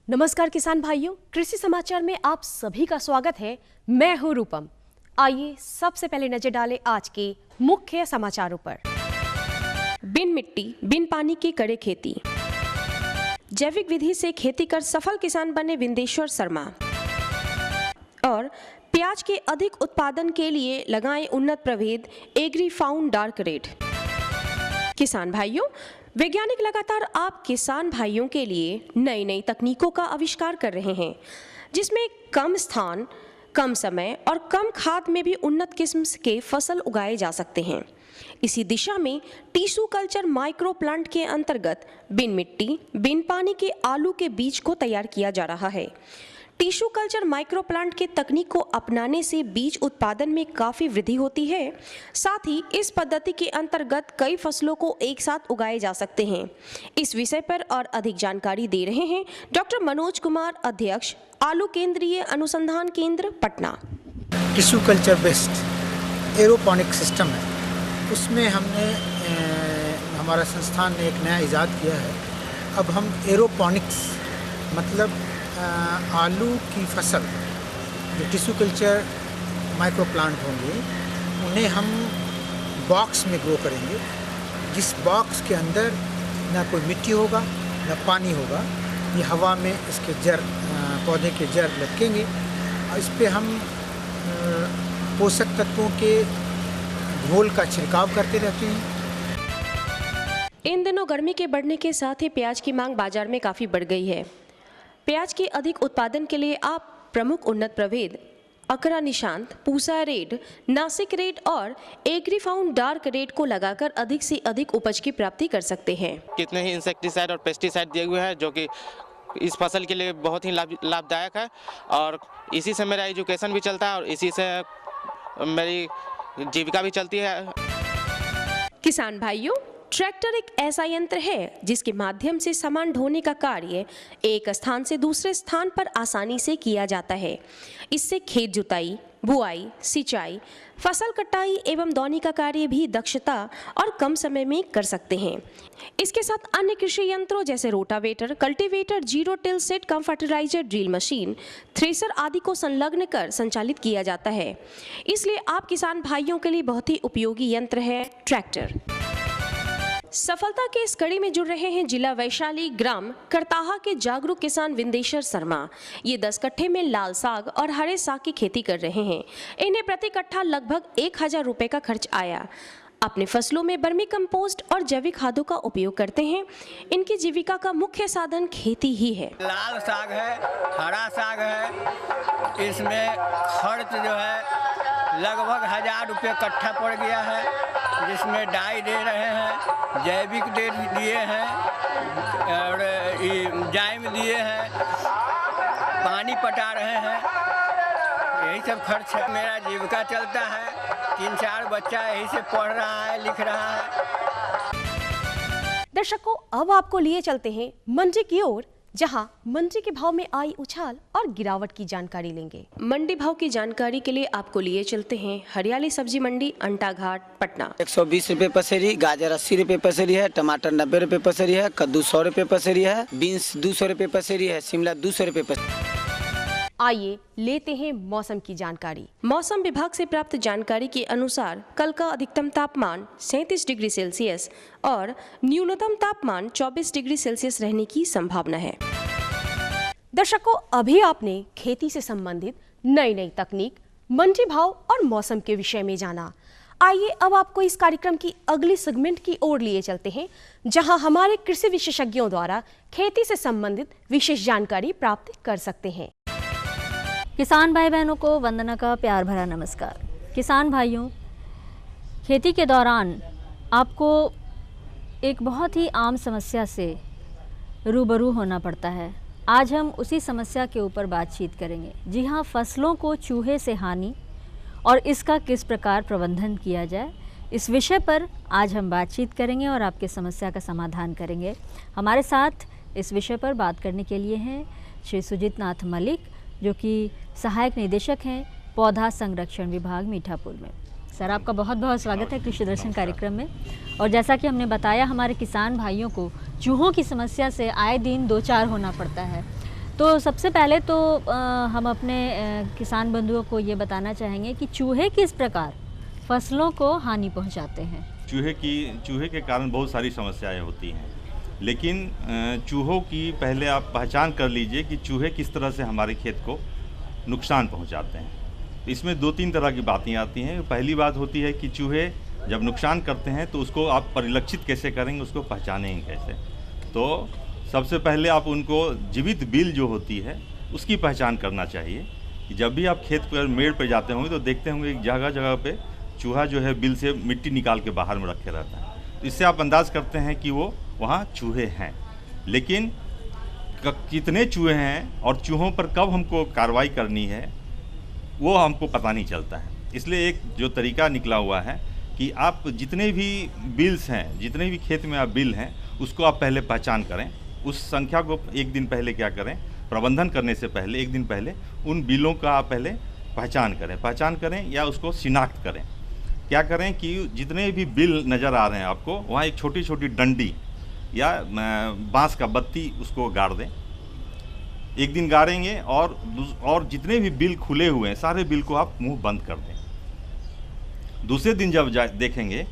नमस्कार किसान भाइयों, कृषि समाचार में आप सभी का स्वागत है। मैं हूं रूपम। आइए सबसे पहले नजर डालें आज के मुख्य समाचारों पर। बिन मिट्टी बिन पानी की करे खेती, जैविक विधि से खेती कर सफल किसान बने विंदेश्वर शर्मा। और प्याज के अधिक उत्पादन के लिए लगाएं उन्नत प्रभेद एग्रीफाउंड डार्क रेड। किसान भाइयों, वैज्ञानिक लगातार आप किसान भाइयों के लिए नई नई तकनीकों का आविष्कार कर रहे हैं, जिसमें कम स्थान, कम समय और कम खाद में भी उन्नत किस्म के फसल उगाए जा सकते हैं। इसी दिशा में टिश्यू कल्चर माइक्रो प्लांट के अंतर्गत बिन मिट्टी बिन पानी के आलू के बीज को तैयार किया जा रहा है। टिश्यू कल्चर माइक्रो प्लांट के तकनीक को अपनाने से बीज उत्पादन में काफी वृद्धि होती है। साथ ही इस पद्धति के अंतर्गत कई फसलों को एक साथ उगाए जा सकते हैं। इस विषय पर और अधिक जानकारी दे रहे हैं डॉक्टर मनोज कुमार, अध्यक्ष आलू केंद्रीय अनुसंधान केंद्र Patna. Tissue culture based aeroponic system है, उसमें हमने हमारा संस्थान ने एक नया इजाद किया है। अब हम एरोपोनिक्स मतलब आलू की फसल जो टिश्यू कल्चर माइक्रो प्लांट होंगे उन्हें हम बॉक्स में ग्रो करेंगे, जिस बॉक्स के अंदर ना कोई मिट्टी होगा ना पानी होगा। ये हवा में इसके जड़, पौधे के जड़ लटकेंगे और इस पे हम पोषक तत्वों के घोल का छिड़काव करते रहते हैं। इन दिनों गर्मी के बढ़ने के साथ ही प्याज की मांग बाजार में काफ़ी बढ़ गई है। प्याज के अधिक उत्पादन के लिए आप प्रमुख उन्नत प्रभेद अकरा निशांत, पूसा रेड, नासिक रेड और एग्रीफाउंड डार्क रेड को लगाकर अधिक से अधिक उपज की प्राप्ति कर सकते हैं। कितने ही इंसेक्टिसाइड और पेस्टिसाइड दिए हुए हैं जो कि इस फसल के लिए बहुत ही लाभदायक है और इसी से मेरा एजुकेशन भी चलता है और इसी से मेरी जीविका भी चलती है। किसान भाइयों, ट्रैक्टर एक ऐसा यंत्र है जिसके माध्यम से सामान ढोने का कार्य एक स्थान से दूसरे स्थान पर आसानी से किया जाता है। इससे खेत जुताई, बुआई, सिंचाई, फसल कटाई एवं दौनी का कार्य भी दक्षता और कम समय में कर सकते हैं। इसके साथ अन्य कृषि यंत्रों जैसे rotavator, cultivator, zero till seed, cum fertiliser, drill machine, thresher आदि को संलग्न कर संचालित किया जाता है। इसलिए आप किसान भाइयों के लिए बहुत ही उपयोगी यंत्र है ट्रैक्टर। सफलता के इस कड़ी में जुड़ रहे हैं जिला वैशाली ग्राम करताहा के जागरूक किसान विंदेश्वर शर्मा। ये 10 कट्ठे में लाल साग और हरे साग की खेती कर रहे हैं। इन्हें प्रति कट्ठा लगभग 1000 रुपए का खर्च आया। अपने फसलों में वर्मी कंपोस्ट और जैविक खादों का उपयोग करते हैं। इनकी जीविका का मुख्य साधन खेती ही है। लाल साग है, हरा साग है, इसमें खर्च जो है लगभग 1000 रुपये कट्ठा पड़ गया है, जिसमें डाई दे रहे हैं, जैविक दे दिए हैं और जाइम दिए हैं, पानी पटा रहे हैं, यही सब खर्च है। मेरा जीविका चलता है, 3-4 बच्चा यही से पढ़ रहा है, लिख रहा है। दर्शकों, अब आपको लिए चलते हैं मंडी की ओर, जहां मंडी के भाव में आई उछाल और गिरावट की जानकारी लेंगे। मंडी भाव की जानकारी के लिए आपको लिए चलते हैं हरियाली सब्जी मंडी अंटा घाट पटना। 120 रुपए पसेरी, गाजर 80 रुपए पसेरी है, टमाटर 90 रुपए पसेरी है, कद्दू 100 रुपए पसेरी है, बीन्स 200 रुपए पसेरी है, शिमला 200 रुपए पसेरी। आइए लेते हैं मौसम की जानकारी। मौसम विभाग से प्राप्त जानकारी के अनुसार कल का अधिकतम तापमान 37 डिग्री सेल्सियस और न्यूनतम तापमान 24 डिग्री सेल्सियस रहने की संभावना है। दर्शकों, अभी आपने खेती से संबंधित नई नई तकनीक, मंडी भाव और मौसम के विषय में जाना। आइए अब आपको इस कार्यक्रम की अगली सेगमेंट की ओर लिए चलते हैं, जहां हमारे कृषि विशेषज्ञों द्वारा खेती से संबंधित विशेष जानकारी प्राप्त कर सकते हैं। किसान भाई बहनों को वंदना का प्यार भरा नमस्कार। किसान भाइयों, खेती के दौरान आपको एक बहुत ही आम समस्या से रूबरू होना पड़ता है। आज हम उसी समस्या के ऊपर बातचीत करेंगे। जी हाँ, फसलों को चूहे से हानि और इसका किस प्रकार प्रबंधन किया जाए, इस विषय पर आज हम बातचीत करेंगे और आपके समस्या का समाधान करेंगे। हमारे साथ इस विषय पर बात करने के लिए हैं श्री सुजीत नाथ मलिक, जो कि सहायक निदेशक हैं पौधा संरक्षण विभाग मीठापुर में। सर, आपका बहुत बहुत स्वागत है कृषि दर्शन कार्यक्रम में। और जैसा कि हमने बताया, हमारे किसान भाइयों को चूहों की समस्या से आए दिन दो चार होना पड़ता है। तो सबसे पहले तो हम अपने किसान बंधुओं को ये बताना चाहेंगे कि चूहे किस प्रकार फसलों को हानि पहुंचाते हैं। चूहे के कारण बहुत सारी समस्याएं होती हैं, लेकिन चूहों की पहले आप पहचान कर लीजिए कि चूहे किस तरह से हमारे खेत को नुकसान पहुंचाते हैं। इसमें 2-3 तरह की बातें आती हैं। पहली बात होती है कि चूहे जब नुकसान करते हैं तो उसको आप परिलक्षित कैसे करेंगे, उसको पहचानेंगे कैसे। तो सबसे पहले आप उनको जीवित बिल जो होती है उसकी पहचान करना चाहिए कि जब भी आप खेत पर मेड़ पर जाते होंगे तो देखते होंगे एक जगह जगह पे चूहा जो है बिल से मिट्टी निकाल के बाहर में रखे रहता है। तो इससे आप अंदाज़ करते हैं कि वो वहाँ चूहे हैं। लेकिन कितने चूहे हैं और चूहों पर कब हमको कार्रवाई करनी है वो हमको पता नहीं चलता है। इसलिए एक जो तरीका निकला हुआ है कि आप जितने भी बिल्स हैं, जितने भी खेत में आप बिल हैं, उसको आप पहले पहचान करें। उस संख्या को एक दिन पहले क्या करें, प्रबंधन करने से पहले एक दिन पहले उन बिलों का आप पहले पहचान करें या उसको शिनाख्त करें। क्या करें कि जितने भी बिल नज़र आ रहे हैं आपको, वहाँ एक छोटी छोटी डंडी या बांस का बत्ती उसको गाड़ दें। एक दिन गाड़ेंगे और जितने भी बिल खुले हुए हैं सारे बिल को आप मुंह बंद कर दें। दूसरे दिन जब देखेंगे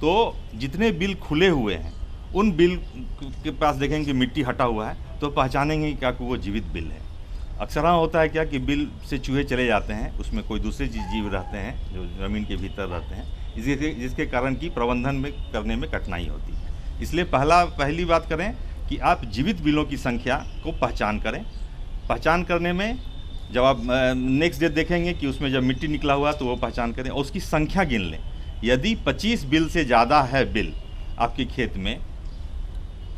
तो जितने बिल खुले हुए हैं उन बिल के पास देखेंगे कि मिट्टी हटा हुआ है तो पहचानेंगे क्या कि वो जीवित बिल है। अक्सर होता है क्या कि बिल से चूहे चले जाते हैं, उसमें कोई दूसरे जीव रहते हैं जो ज़मीन के भीतर रहते हैं, जिसके कारण की प्रबंधन में करने में कठिनाई होती है। इसलिए पहली बात करें कि आप जीवित बिलों की संख्या को पहचान करें। पहचान करने में जब आप नेक्स्ट डे देखेंगे कि उसमें जब मिट्टी निकला हुआ तो वो पहचान करें और उसकी संख्या गिन लें। यदि 25 बिल से ज़्यादा है बिल आपके खेत में,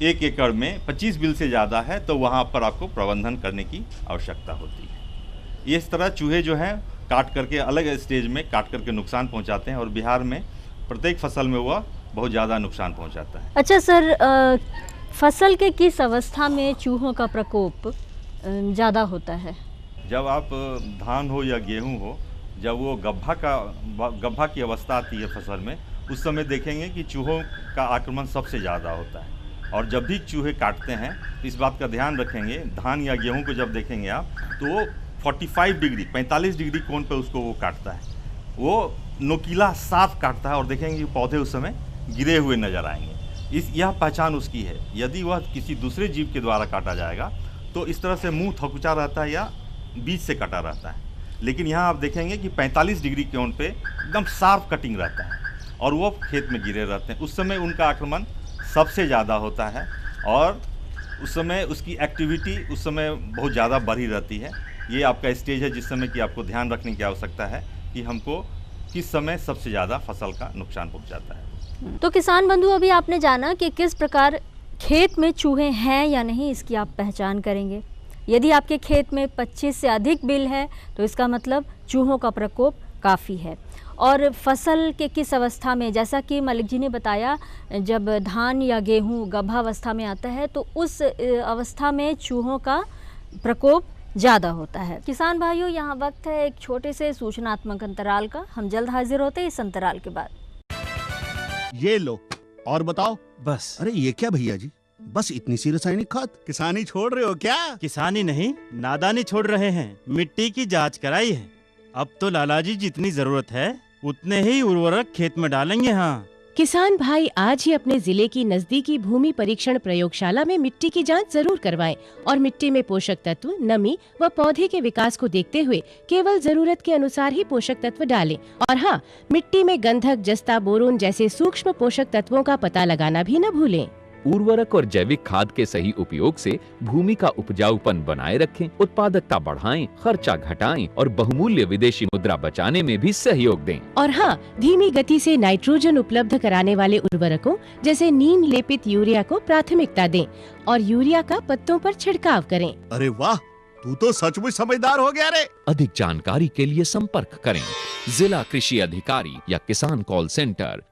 1 एकड़ में 25 बिल से ज़्यादा है तो वहाँ पर आपको प्रबंधन करने की आवश्यकता होती है। इस तरह चूहे जो हैं काट करके अलग स्टेज में काट करके नुकसान पहुँचाते हैं और बिहार में प्रत्येक फसल में वह बहुत ज़्यादा नुकसान पहुँचाता है। अच्छा सर, फसल के किस अवस्था में चूहों का प्रकोप ज़्यादा होता है? जब आप धान हो या गेहूं हो, जब वो गड्ढा की अवस्था आती है फसल में, उस समय देखेंगे कि चूहों का आक्रमण सबसे ज़्यादा होता है। और जब भी चूहे काटते हैं तो इस बात का ध्यान रखेंगे, धान या गेहूं को जब देखेंगे आप तो वो 45 डिग्री कोण पे उसको वो काटता है। वो नोकीला साफ काटता है और देखेंगे कि पौधे उस समय गिरे हुए नज़र आएंगे। यह पहचान उसकी है। यदि वह किसी दूसरे जीव के द्वारा काटा जाएगा तो इस तरह से मुंह थकुचा रहता है या बीच से कटा रहता है। लेकिन यहाँ आप देखेंगे कि 45 डिग्री कोण पे एकदम शार्प कटिंग रहता है और वो खेत में गिरे रहते हैं। उस समय उनका आक्रमण सबसे ज़्यादा होता है और उस समय उसकी एक्टिविटी उस समय बहुत ज़्यादा बढ़ी रहती है। ये आपका स्टेज है जिस समय कि आपको ध्यान रखने की आवश्यकता है कि हमको किस समय सबसे ज़्यादा फसल का नुकसान पहुँचाता है। तो किसान बंधु, अभी आपने जाना कि किस प्रकार खेत में चूहे हैं या नहीं, इसकी आप पहचान करेंगे। यदि आपके खेत में 25 से अधिक बिल है तो इसका मतलब चूहों का प्रकोप काफ़ी है। और फसल के किस अवस्था में, जैसा कि मलिक जी ने बताया, जब धान या गेहूं गर्भावस्था में आता है तो उस अवस्था में चूहों का प्रकोप ज़्यादा होता है। किसान भाइयों, यहाँ वक्त है एक छोटे से सूचनात्मक अंतराल का। हम जल्द हाजिर होते हैं इस अंतराल के बाद। ये लो और बताओ। बस। अरे ये क्या भैया जी, बस इतनी सी रासायनिक खाद? किसानी छोड़ रहे हो क्या? किसानी नहीं, नादानी छोड़ रहे हैं। मिट्टी की जांच कराई है। अब तो लाला जी जितनी जरूरत है उतने ही उर्वरक खेत में डालेंगे। हाँ, किसान भाई आज ही अपने जिले की नजदीकी भूमि परीक्षण प्रयोगशाला में मिट्टी की जांच जरूर करवाएं और मिट्टी में पोषक तत्व, नमी व पौधे के विकास को देखते हुए केवल जरूरत के अनुसार ही पोषक तत्व डालें। और हाँ, मिट्टी में गंधक, जस्ता, बोरोन जैसे सूक्ष्म पोषक तत्वों का पता लगाना भी न भूलें। उर्वरक और जैविक खाद के सही उपयोग से भूमि का उपजाऊपन बनाए रखें, उत्पादकता बढ़ाएं, खर्चा घटाएं और बहुमूल्य विदेशी मुद्रा बचाने में भी सहयोग दें। और हाँ, धीमी गति से नाइट्रोजन उपलब्ध कराने वाले उर्वरकों जैसे नीम लेपित यूरिया को प्राथमिकता दें और यूरिया का पत्तों पर छिड़काव करें। अरे वाह, तू तो सचमुच समझदार हो गया रे। अधिक जानकारी के लिए संपर्क करें जिला कृषि अधिकारी या किसान कॉल सेंटर।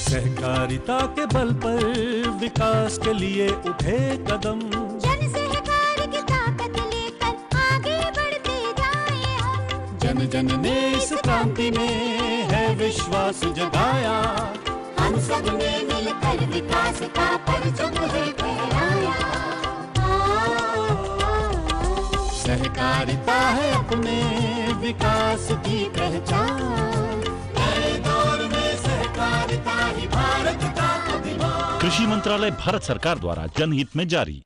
सहकारिता के बल पर विकास के लिए उठे कदम, जन सहकार की ताकत लेकर आगे बढ़ते जाएं हम। जन जन ने इस क्रांति में है विश्वास जगाया, हम सब ने मिलकर विकास का परचम है फहराया। सहकारिता है अपने विकास की पहचान, नए दौर में सहकारिता ही भारत का अभिमान। कृषि मंत्रालय भारत सरकार द्वारा जनहित में जारी।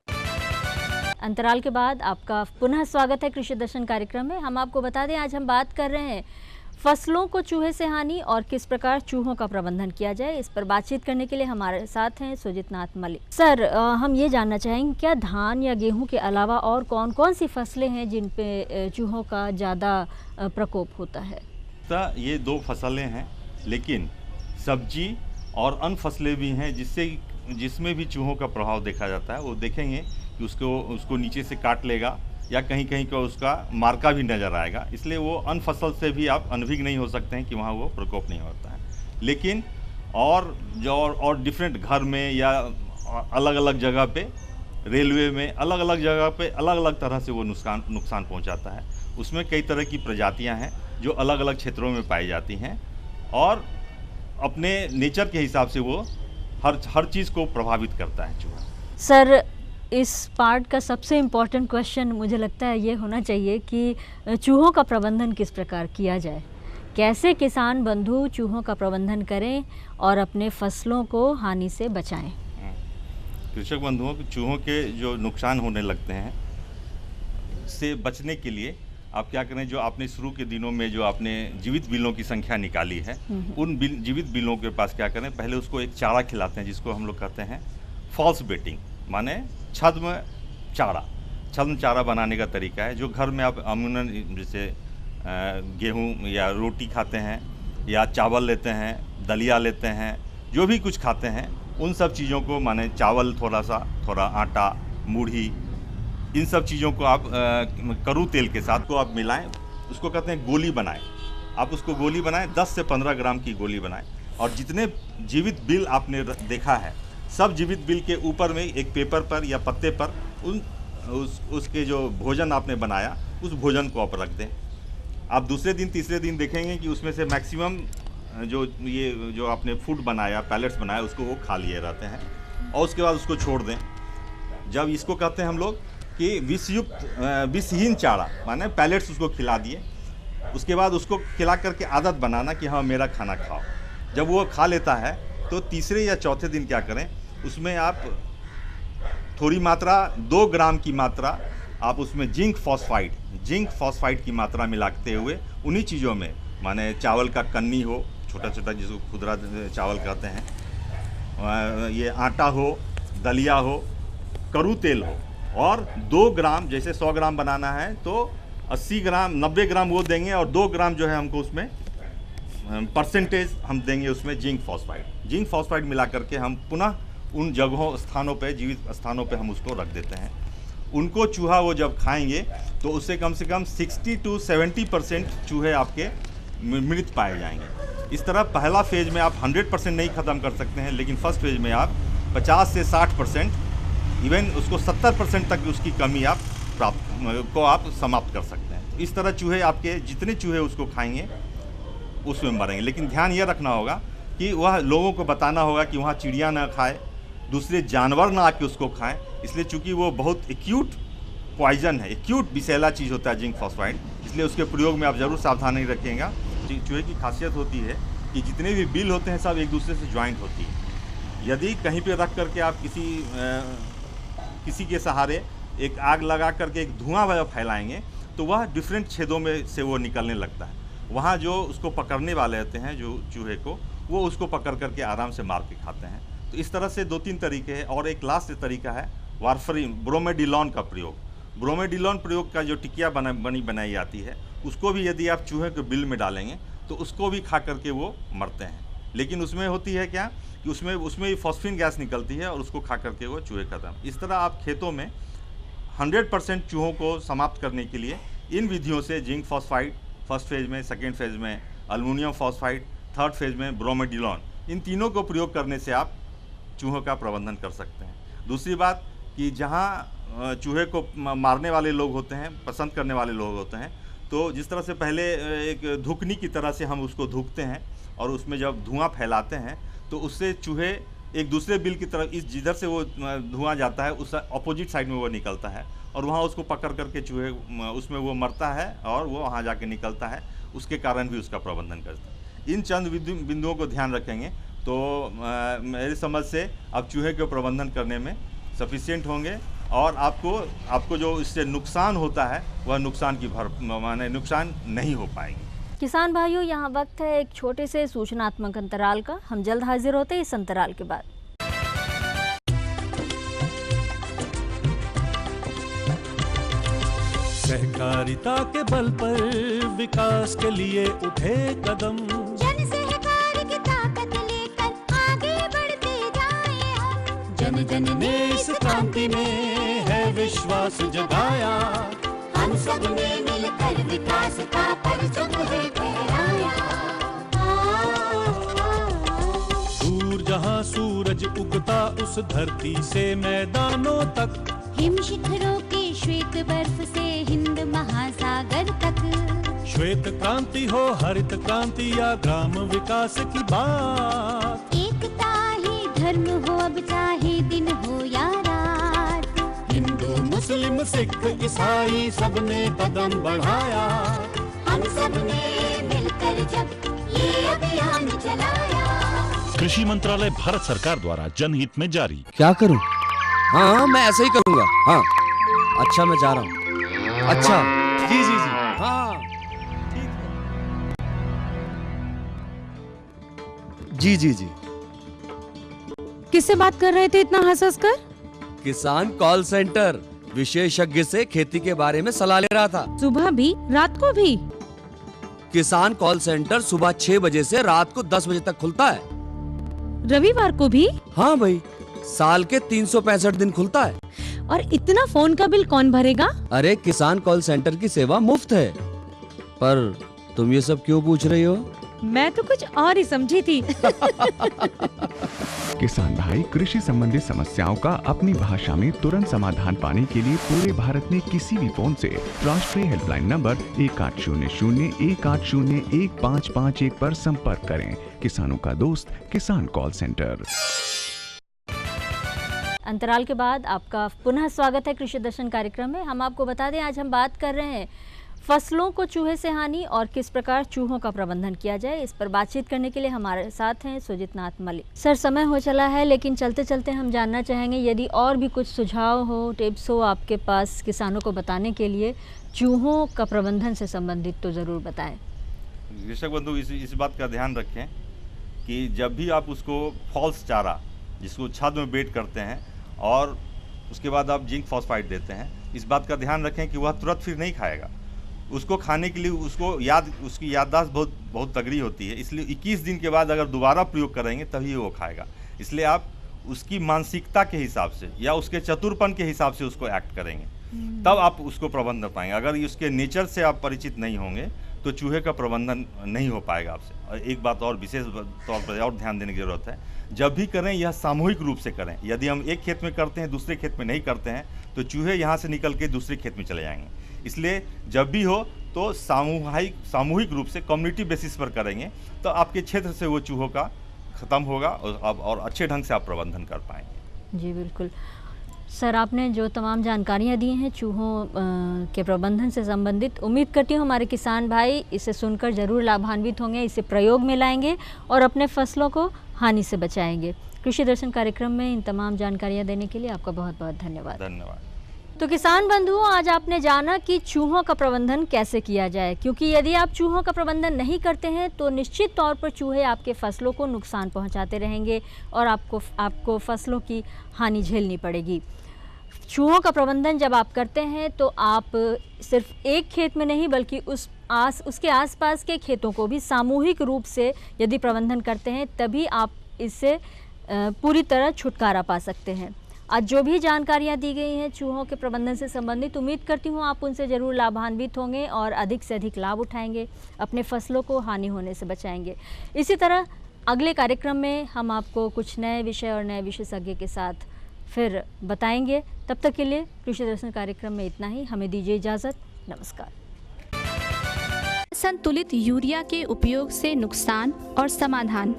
अंतराल के बाद आपका पुनः स्वागत है कृषि दर्शन कार्यक्रम में। हम आपको बता दें, आज हम बात कर रहे हैं फसलों को चूहे से हानि और किस प्रकार चूहों का प्रबंधन किया जाए। इस पर बातचीत करने के लिए हमारे साथ हैं सुजीत नाथ मलिक। सर, हम ये जानना चाहेंगे, क्या धान या गेहूं के अलावा और कौन कौन सी फसलें हैं जिन पे चूहों का ज़्यादा प्रकोप होता है? ये दो फसलें हैं, लेकिन सब्जी और अन्य फसलें भी हैं जिसमें भी चूहों का प्रभाव देखा जाता है। वो देखेंगे कि उसको नीचे से काट लेगा या कहीं कहीं का उसका मार्का भी नज़र आएगा, इसलिए वो अन्य फसल से भी आप अनभिज्ञ नहीं हो सकते हैं कि वहाँ वो प्रकोप नहीं होता है। लेकिन और डिफरेंट घर में या अलग अलग जगह पे, रेलवे में अलग अलग जगह पे अलग अलग तरह से वो नुकसान पहुँचाता है। उसमें कई तरह की प्रजातियाँ हैं जो अलग अलग क्षेत्रों में पाई जाती हैं और अपने नेचर के हिसाब से वो हर चीज़ को प्रभावित करता है चूहा। सर, इस पार्ट का सबसे इम्पोर्टेंट क्वेश्चन मुझे लगता है ये होना चाहिए कि चूहों का प्रबंधन किस प्रकार किया जाए, कैसे किसान बंधु चूहों का प्रबंधन करें और अपने फसलों को हानि से बचाएं। कृषक बंधुओं को चूहों के जो नुकसान होने लगते हैं से बचने के लिए आप क्या करें, जो आपने शुरू के दिनों में जो आपने जीवित बिलों की संख्या निकाली है, उन जीवित बिलों के पास क्या करें, पहले उसको एक चारा खिलाते हैं जिसको हम लोग कहते हैं फॉल्स बेटिंग, माने छद्म चारा बनाने का तरीका है। जो घर में आप अमूमन जैसे गेहूं या रोटी खाते हैं या चावल लेते हैं, दलिया लेते हैं, जो भी कुछ खाते हैं, उन सब चीज़ों को, माने चावल थोड़ा आटा, मूढ़ी, इन सब चीज़ों को आप करू तेल के साथ को आप मिलाएं, उसको कहते हैं गोली बनाएं। आप उसको गोली बनाएं, 10 से 15 ग्राम की गोली बनाएं और जितने जीवित बिल आपने देखा है, सब जीवित बिल के ऊपर में एक पेपर पर या पत्ते पर उसके जो भोजन आपने बनाया, उस भोजन को आप रख दें। आप दूसरे दिन तीसरे दिन देखेंगे कि उसमें से मैक्सिमम जो आपने फूड बनाया, पैलेट्स बनाया, उसको वो खा लिए रहते हैं और उसके बाद उसको छोड़ दें। जब इसको कहते हैं हम लोग कि विषहीन चारा, माने पैलेट्स उसको खिला दिए, उसके बाद उसको खिला करके आदत बनाना कि हाँ मेरा खाना खाओ। जब वो खा लेता है तो तीसरे या चौथे दिन क्या करें, उसमें आप थोड़ी मात्रा 2 ग्राम की मात्रा आप उसमें जिंक फॉस्फाइड की मात्रा मिलाते हुए उन्हीं चीज़ों में, माने चावल का कन्नी हो, छोटा छोटा जिसको खुदरा चावल कहते हैं, ये आटा हो, दलिया हो, करू तेल हो, और 2 ग्राम, जैसे 100 ग्राम बनाना है तो 80 ग्राम 90 ग्राम वो देंगे और 2 ग्राम जो है हमको उसमें परसेंटेज हम देंगे उसमें जिंक फॉस्फाइड मिला करके हम पुनः उन स्थानों पे, जीवित स्थानों पे हम उसको रख देते हैं। उनको चूहा वो जब खाएंगे तो उससे कम से कम 60 to 70% चूहे आपके मृत पाए जाएंगे। इस तरह पहला फेज में आप 100% नहीं ख़त्म कर सकते हैं, लेकिन फर्स्ट फेज में आप 50 से 60%, इवन उसको 70% तक उसकी कमी आप समाप्त कर सकते हैं। इस तरह चूहे आपके जितने चूहे उसको खाएंगे उसमें मरेंगे। लेकिन ध्यान यह रखना होगा कि वह लोगों को बताना होगा कि वहाँ चिड़िया ना खाए, दूसरे जानवर ना आके उसको खाएं, इसलिए चूँकि वो बहुत एक्यूट पॉइजन है, एक्यूट विषैला चीज़ होता है जिंक फॉस्फाइड, इसलिए उसके प्रयोग में आप ज़रूर सावधानी रखिएगा। चूहे की खासियत होती है कि जितने भी बिल होते हैं सब एक दूसरे से ज्वाइंट होती है। यदि कहीं पे रख करके आप किसी के सहारे एक आग लगा करके एक धुआं फैलाएंगे तो वह डिफरेंट छेदों में से वो निकलने लगता है। वहाँ जो उसको पकड़ने वाले रहते हैं जो चूहे को, वो उसको पकड़ करके आराम से मार के खाते हैं। तो इस तरह से 2-3 तरीके हैं। और एक लास्ट तरीका है वारफरीन, ब्रोमेडिलॉन का प्रयोग। ब्रोमेडिलॉन प्रयोग का जो टिकिया बनाई जाती है, उसको भी यदि आप चूहे के बिल में डालेंगे तो उसको भी खा करके वो मरते हैं। लेकिन उसमें होती है क्या कि उसमें फॉस्फिन गैस निकलती है और उसको खा करके वो चूहे खत्म। इस तरह आप खेतों में 100% चूहों को समाप्त करने के लिए इन विधियों से जिंक फॉस्फाइड फर्स्ट फेज में, सेकेंड फेज में एल्युमिनियम फॉस्फाइड, थर्ड फेज में ब्रोमेडिलॉन, इन तीनों को प्रयोग करने से आप चूहों का प्रबंधन कर सकते हैं। दूसरी बात कि जहाँ चूहे को मारने वाले लोग होते हैं, पसंद करने वाले लोग होते हैं, तो जिस तरह से पहले एक धुकनी की तरह से हम उसको धुकते हैं और उसमें जब धुआं फैलाते हैं तो उससे चूहे एक दूसरे बिल की तरफ, इस जिधर से वो धुआं जाता है उस अपोजिट साइड में वो निकलता है और वहाँ उसको पकड़ करके चूहे उसमें वो मरता है और वो वहाँ जाके निकलता है, उसके कारण भी उसका प्रबंधन करता है। इन चंद बिंदुओं को ध्यान रखेंगे तो मेरी समझ से आप चूहे के प्रबंधन करने में सफिशिएंट होंगे और आपको जो इससे नुकसान होता है वह नुकसान नुकसान नहीं हो पाएगी। किसान भाइयों, यहाँ वक्त है एक छोटे से सूचनात्मक अंतराल का। हम जल्द हाजिर होते हैं इस अंतराल के बाद। सहकारिता के बल पर विकास के लिए उठे कदम, जन सहकार की ताकत लेकर आगे बढ़ते जाएं हम। जन जन ने इस क्रांति में है विश्वास जगाया, हम सब ने मिलकर विकास का परचम है फहराया। दूर जहाँ सूरज उगता उस धरती से मैदानों तक, हिम शिखरों की श्वेत बर्फ से हिंद महासागर तक। श्वेत क्रांति हो हरित क्रांति या ग्राम विकास की बात, एकता ही धर्म हो अब चाहे दिन हो या रात। हिंदू मुस्लिम सिख ईसाई सबने कदम बढ़ाया, हम सब ने मिलकर जब ये अभियान चलाया। कृषि मंत्रालय भारत सरकार द्वारा जनहित में जारी। क्या करूं? हाँ मैं ऐसे ही करूंगा। हाँ अच्छा मैं जा रहा हूँ। अच्छा जी जी जी हाँ जी जी जी। किससे बात कर रहे थे इतना हंस कर? किसान कॉल सेंटर, विशेषज्ञ से खेती के बारे में सलाह ले रहा था। सुबह भी रात को भी? किसान कॉल सेंटर सुबह 6 बजे से रात को 10 बजे तक खुलता है। रविवार को भी? हाँ भाई, साल के 365 दिन खुलता है। और इतना फोन का बिल कौन भरेगा? अरे किसान कॉल सेंटर की सेवा मुफ्त है। पर तुम ये सब क्यों पूछ रही हो? मैं तो कुछ और ही समझी थी। किसान भाई, कृषि संबंधी समस्याओं का अपनी भाषा में तुरंत समाधान पाने के लिए पूरे भारत में किसी भी फोन से राष्ट्रीय हेल्पलाइन नंबर 1800-1801-551 पर संपर्क करें। किसानों का दोस्त किसान कॉल सेंटर। अंतराल के बाद आपका पुनः स्वागत है कृषि दर्शन कार्यक्रम में। हम आपको बता दें, आज हम बात कर रहे हैं फसलों को चूहे से हानि और किस प्रकार चूहों का प्रबंधन किया जाए। इस पर बातचीत करने के लिए हमारे साथ हैं सुजीत नाथ मलिक। सर, समय हो चला है, लेकिन चलते चलते हम जानना चाहेंगे यदि और भी कुछ सुझाव हो, टिप्स हो आपके पास किसानों को बताने के लिए चूहों का प्रबंधन से संबंधित, तो ज़रूर बताएं। कृषक बंधु इस बात का ध्यान रखें कि जब भी आप उसको फॉल्स चारा, जिसको छाद में बेट करते हैं और उसके बाद आप जिंक फॉस्फाइड देते हैं, इस बात का ध्यान रखें कि वह तुरंत फिर नहीं खाएगा। उसको खाने के लिए उसकी याददाश्त बहुत तगड़ी होती है, इसलिए 21 दिन के बाद अगर दोबारा प्रयोग करेंगे तभी वो खाएगा। इसलिए आप उसकी मानसिकता के हिसाब से या उसके चतुरपन के हिसाब से उसको एक्ट करेंगे, तब आप उसको प्रबंध कर पाएंगे। अगर उसके नेचर से आप परिचित नहीं होंगे तो चूहे का प्रबंधन नहीं हो पाएगा आपसे। और एक बात और विशेष तौर पर और ध्यान देने की जरूरत है, जब भी करें यह सामूहिक रूप से करें। यदि हम एक खेत में करते हैं, दूसरे खेत में नहीं करते हैं, तो चूहे यहाँ से निकल के दूसरे खेत में चले जाएंगे। इसलिए जब भी हो तो सामूहिक रूप से कम्युनिटी बेसिस पर करेंगे, तो आपके क्षेत्र से वो चूहों का ख़त्म होगा और अच्छे ढंग से आप प्रबंधन कर पाएंगे। जी बिल्कुल सर, आपने जो तमाम जानकारियाँ दी हैं चूहों के प्रबंधन से संबंधित, उम्मीद करती हूँ हमारे किसान भाई इसे सुनकर ज़रूर लाभान्वित होंगे, इसे प्रयोग में लाएंगे और अपने फसलों को हानि से बचाएंगे। कृषि दर्शन कार्यक्रम में इन तमाम जानकारियाँ देने के लिए आपका बहुत बहुत धन्यवाद। धन्यवाद। तो किसान बंधुओं, आज आपने जाना कि चूहों का प्रबंधन कैसे किया जाए, क्योंकि यदि आप चूहों का प्रबंधन नहीं करते हैं तो निश्चित तौर पर चूहे आपके फसलों को नुकसान पहुंचाते रहेंगे और आपको फसलों की हानि झेलनी पड़ेगी। चूहों का प्रबंधन जब आप करते हैं तो आप सिर्फ एक खेत में नहीं बल्कि उसके आसपास के खेतों को भी सामूहिक रूप से यदि प्रबंधन करते हैं तभी आप इससे पूरी तरह छुटकारा पा सकते हैं। आज जो भी जानकारियाँ दी गई हैं चूहों के प्रबंधन से संबंधित, उम्मीद करती हूँ आप उनसे ज़रूर लाभान्वित होंगे और अधिक से अधिक लाभ उठाएंगे, अपने फसलों को हानि होने से बचाएंगे। इसी तरह अगले कार्यक्रम में हम आपको कुछ नए विषय और नए विशेषज्ञ के साथ फिर बताएंगे। तब तक के लिए कृषि दर्शन कार्यक्रम में इतना ही। हमें दीजिए इजाज़त। नमस्कार। संतुलित यूरिया के उपयोग से नुकसान और समाधान।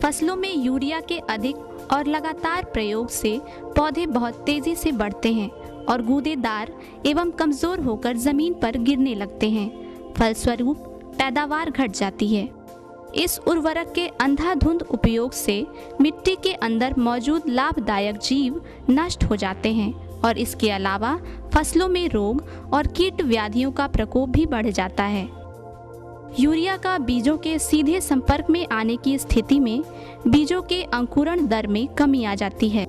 फसलों में यूरिया के अधिक और लगातार प्रयोग से पौधे बहुत तेजी से बढ़ते हैं और गूदेदार एवं कमजोर होकर जमीन पर गिरने लगते हैं। फलस्वरूप पैदावार घट जाती है। इस उर्वरक के अंधाधुंध उपयोग से मिट्टी के अंदर मौजूद लाभदायक जीव नष्ट हो जाते हैं और इसके अलावा फसलों में रोग और कीट व्याधियों का प्रकोप भी बढ़ जाता है। यूरिया का बीजों के सीधे संपर्क में आने की स्थिति में बीजों के अंकुरण दर में कमी आ जाती है।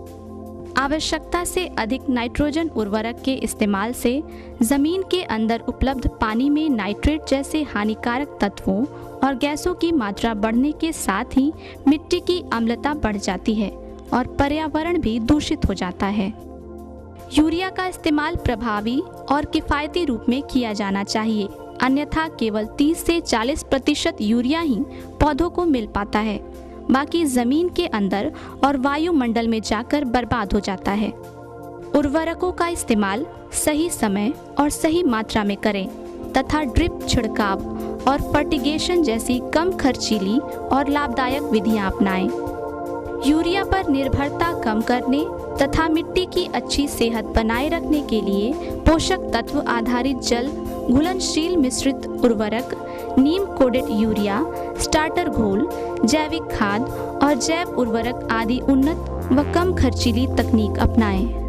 आवश्यकता से अधिक नाइट्रोजन उर्वरक के इस्तेमाल से जमीन के अंदर उपलब्ध पानी में नाइट्रेट जैसे हानिकारक तत्वों और गैसों की मात्रा बढ़ने के साथ ही मिट्टी की अम्लता बढ़ जाती है और पर्यावरण भी दूषित हो जाता है। यूरिया का इस्तेमाल प्रभावी और किफ़ायती रूप में किया जाना चाहिए, अन्यथा केवल 30 से 40% यूरिया ही पौधों को मिल पाता है, बाकी जमीन के अंदर और वायुमंडल में जाकर बर्बाद हो जाता है। उर्वरकों का इस्तेमाल सही समय और सही मात्रा में करें तथा ड्रिप छिड़काव और फर्टिगेशन जैसी कम खर्चीली और लाभदायक विधियां अपनाएं। यूरिया पर निर्भरता कम करने तथा मिट्टी की अच्छी सेहत बनाए रखने के लिए पोषक तत्व आधारित जल घुलनशील मिश्रित उर्वरक, नीम कोडेड यूरिया, स्टार्टर घोल, जैविक खाद और जैव उर्वरक आदि उन्नत व कम खर्चीली तकनीक अपनाएं।